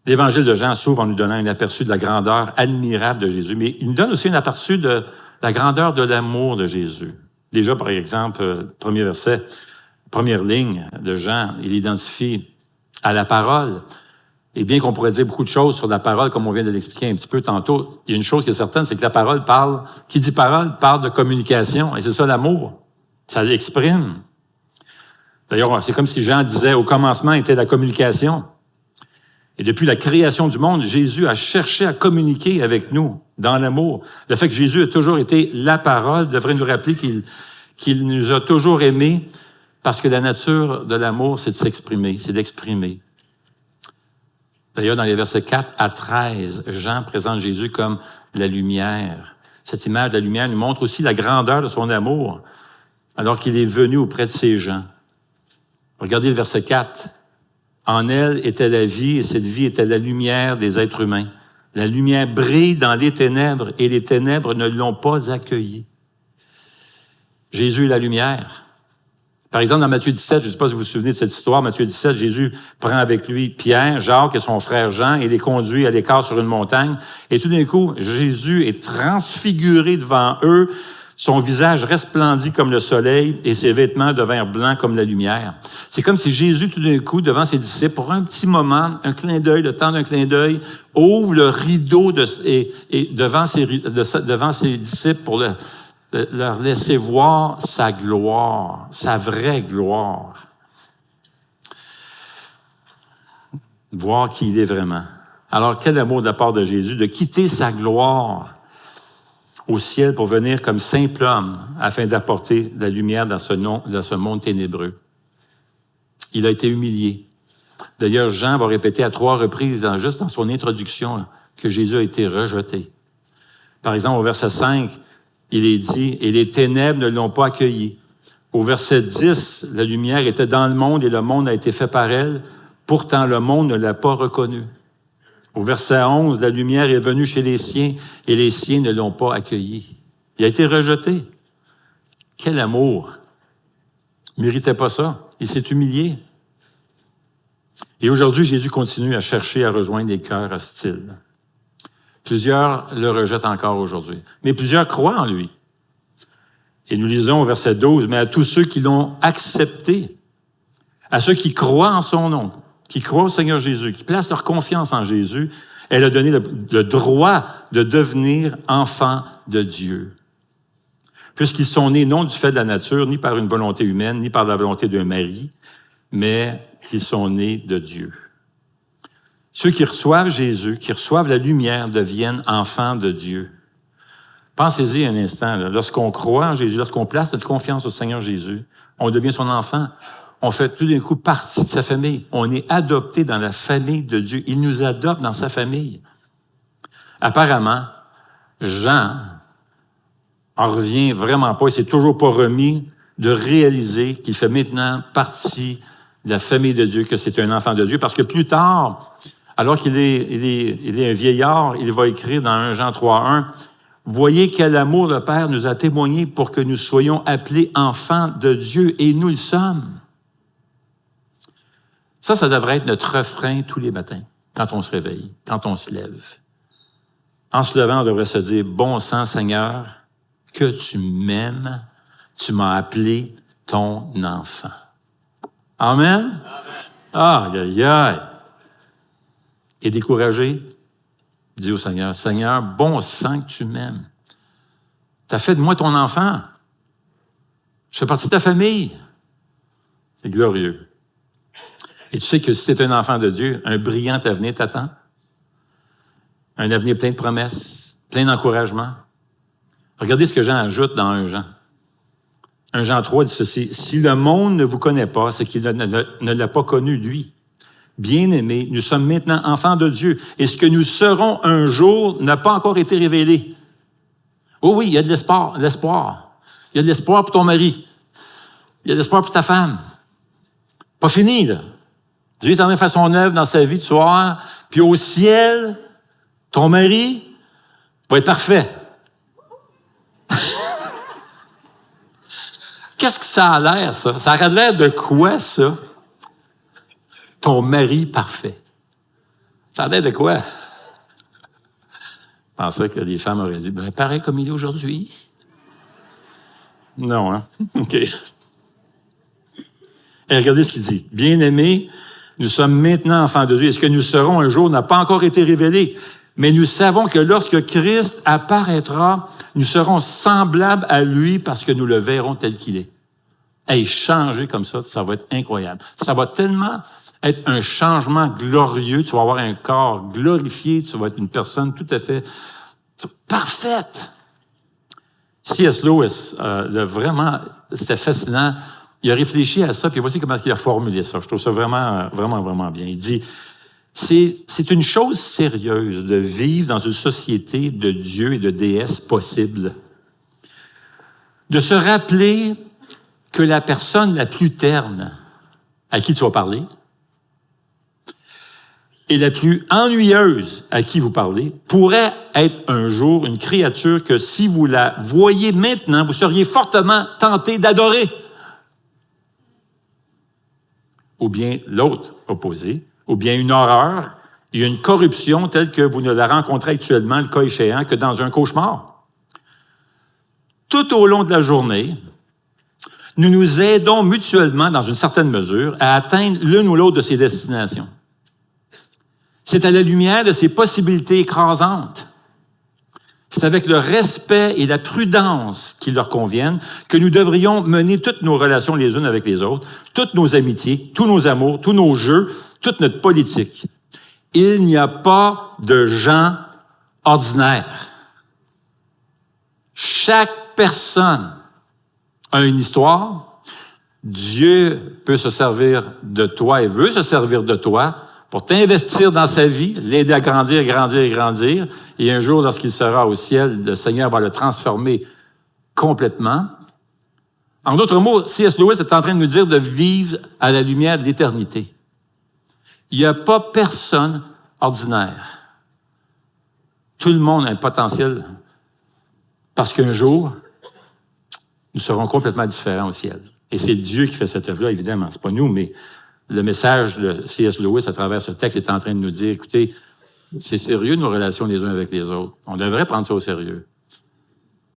L'Évangile de Jean s'ouvre en nous donnant un aperçu de la grandeur admirable de Jésus, mais il nous donne aussi un aperçu de la grandeur de l'amour de Jésus. Déjà, par exemple, premier verset, première ligne de Jean, il identifie à la parole. Et bien qu'on pourrait dire beaucoup de choses sur la parole, comme on vient de l'expliquer un petit peu tantôt, il y a une chose qui est certaine, c'est que la parole parle, qui dit parole, parle de communication. Et c'est ça l'amour. Ça l'exprime. D'ailleurs, c'est comme si Jean disait, au commencement était la communication. Et depuis la création du monde, Jésus a cherché à communiquer avec nous dans l'amour. Le fait que Jésus a toujours été la parole devrait nous rappeler qu'il nous a toujours aimés parce que la nature de l'amour, c'est de s'exprimer, c'est d'exprimer. D'ailleurs, dans les versets 4 à 13, Jean présente Jésus comme la lumière. Cette image de la lumière nous montre aussi la grandeur de son amour alors qu'il est venu auprès de ses gens. Regardez le verset 4. En elle était la vie, et cette vie était la lumière des êtres humains. La lumière brille dans les ténèbres, et les ténèbres ne l'ont pas accueillie. Jésus est la lumière. Par exemple, dans Matthieu 17, je ne sais pas si vous vous souvenez de cette histoire, Matthieu 17, Jésus prend avec lui Pierre, Jacques et son frère Jean, et les conduit à l'écart sur une montagne. Et tout d'un coup, Jésus est transfiguré devant eux. Son visage resplendit comme le soleil et ses vêtements devinrent blancs comme la lumière. C'est comme si Jésus, tout d'un coup, devant ses disciples, pour un petit moment, un clin d'œil, le temps d'un clin d'œil, ouvre le rideau devant ses disciples pour leur laisser voir sa gloire, sa vraie gloire. Voir qui il est vraiment. Alors, quel amour de la part de Jésus de quitter sa gloire au ciel pour venir comme simple homme afin d'apporter la lumière dans ce monde ténébreux. Il a été humilié. D'ailleurs, Jean va répéter à 3 reprises, juste dans son introduction, que Jésus a été rejeté. Par exemple, au verset 5, il est dit « Et les ténèbres ne l'ont pas accueilli ». Au verset 10, la lumière était dans le monde et le monde a été fait par elle. Pourtant, le monde ne l'a pas reconnue. Au verset 11, la lumière est venue chez les siens et les siens ne l'ont pas accueilli. Il a été rejeté. Quel amour! Il ne méritait pas ça. Il s'est humilié. Et aujourd'hui, Jésus continue à chercher à rejoindre les cœurs hostiles. Plusieurs le rejettent encore aujourd'hui, mais plusieurs croient en lui. Et nous lisons au verset 12, « Mais à tous ceux qui l'ont accepté, à ceux qui croient en son nom, qui croient au Seigneur Jésus, qui placent leur confiance en Jésus, elle a donné le droit de devenir enfants de Dieu. Puisqu'ils sont nés non du fait de la nature, ni par une volonté humaine, ni par la volonté d'un mari, mais qu'ils sont nés de Dieu. » Ceux qui reçoivent Jésus, qui reçoivent la lumière, deviennent enfants de Dieu. Pensez-y un instant, là. Lorsqu'on croit en Jésus, lorsqu'on place notre confiance au Seigneur Jésus, on devient son enfant. On fait tout d'un coup partie de sa famille. On est adopté dans la famille de Dieu. Il nous adopte dans sa famille. Apparemment, Jean en revient vraiment pas. Il s'est toujours pas remis de réaliser qu'il fait maintenant partie de la famille de Dieu, que c'est un enfant de Dieu. Parce que plus tard, alors qu'il est un vieillard, il va écrire dans 1 Jean 3:1, « Voyez quel amour le Père nous a témoigné pour que nous soyons appelés enfants de Dieu, et nous le sommes. » Ça devrait être notre refrain tous les matins, quand on se réveille, quand on se lève. En se levant, on devrait se dire, « Bon sang, Seigneur, que tu m'aimes, tu m'as appelé ton enfant. » Amen? Aïe, aïe, aïe. T'es découragé? Dis au Seigneur, « Seigneur, bon sang que tu m'aimes. T'as fait de moi ton enfant. Je fais partie de ta famille. » C'est glorieux. Et tu sais que si tu es un enfant de Dieu, un brillant avenir t'attend. Un avenir plein de promesses, plein d'encouragement. Regardez ce que Jean ajoute dans 1 Jean. 1 Jean 3 dit ceci, « Si le monde ne vous connaît pas, c'est qu'il ne l'a pas connu, lui. Bien-aimés, nous sommes maintenant enfants de Dieu, et ce que nous serons un jour n'a pas encore été révélé. » Oh oui, il y a de l'espoir. Il y a de l'espoir pour ton mari. Il y a de l'espoir pour ta femme. Pas fini, là. Dieu est en train de faire son œuvre dans sa vie, tu vois, puis au ciel, ton mari va être parfait. Qu'est-ce que ça a l'air, ça? Ça a l'air de quoi, ça? Ton mari parfait. Ça a l'air de quoi? Je pensais que les femmes auraient dit, ben, pareil comme il est aujourd'hui. Non, hein? OK. Et regardez ce qu'il dit. Bien-aimés, nous sommes maintenant enfants de Dieu. Et ce que nous serons un jour n'a pas encore été révélé. Mais nous savons que lorsque Christ apparaîtra, nous serons semblables à lui parce que nous le verrons tel qu'il est. Hey, changer comme ça va être incroyable. Ça va tellement être un changement glorieux. Tu vas avoir un corps glorifié. Tu vas être une personne tout à fait parfaite. C.S. Lewis, vraiment, c'était fascinant. Il a réfléchi à ça, puis voici comment il a formulé ça. Je trouve ça vraiment, vraiment, vraiment bien. Il dit, c'est une chose sérieuse de vivre dans une société de dieux et de déesses possibles. De se rappeler que la personne la plus terne à qui tu vas parler et la plus ennuyeuse à qui vous parlez pourrait être un jour une créature que si vous la voyez maintenant, vous seriez fortement tenté d'adorer. Ou bien l'autre opposé, ou bien une horreur et une corruption telle que vous ne la rencontrez actuellement, le cas échéant, que dans un cauchemar. Tout au long de la journée, nous nous aidons mutuellement, dans une certaine mesure, à atteindre l'une ou l'autre de ces destinations. C'est à la lumière de ces possibilités écrasantes. C'est avec le respect et la prudence qui leur conviennent que nous devrions mener toutes nos relations les unes avec les autres, toutes nos amitiés, tous nos amours, tous nos jeux, toute notre politique. Il n'y a pas de gens ordinaires. Chaque personne a une histoire. Dieu peut se servir de toi et veut se servir de toi pour t'investir dans sa vie, l'aider à grandir, grandir, grandir. Et un jour, lorsqu'il sera au ciel, le Seigneur va le transformer complètement. En d'autres mots, C.S. Lewis est en train de nous dire de vivre à la lumière de l'éternité. Il n'y a pas personne ordinaire. Tout le monde a un potentiel parce qu'un jour, nous serons complètement différents au ciel. Et c'est Dieu qui fait cette œuvre-là, évidemment. C'est pas nous, mais le message de C.S. Lewis à travers ce texte est en train de nous dire, écoutez, c'est sérieux nos relations les uns avec les autres. On devrait prendre ça au sérieux.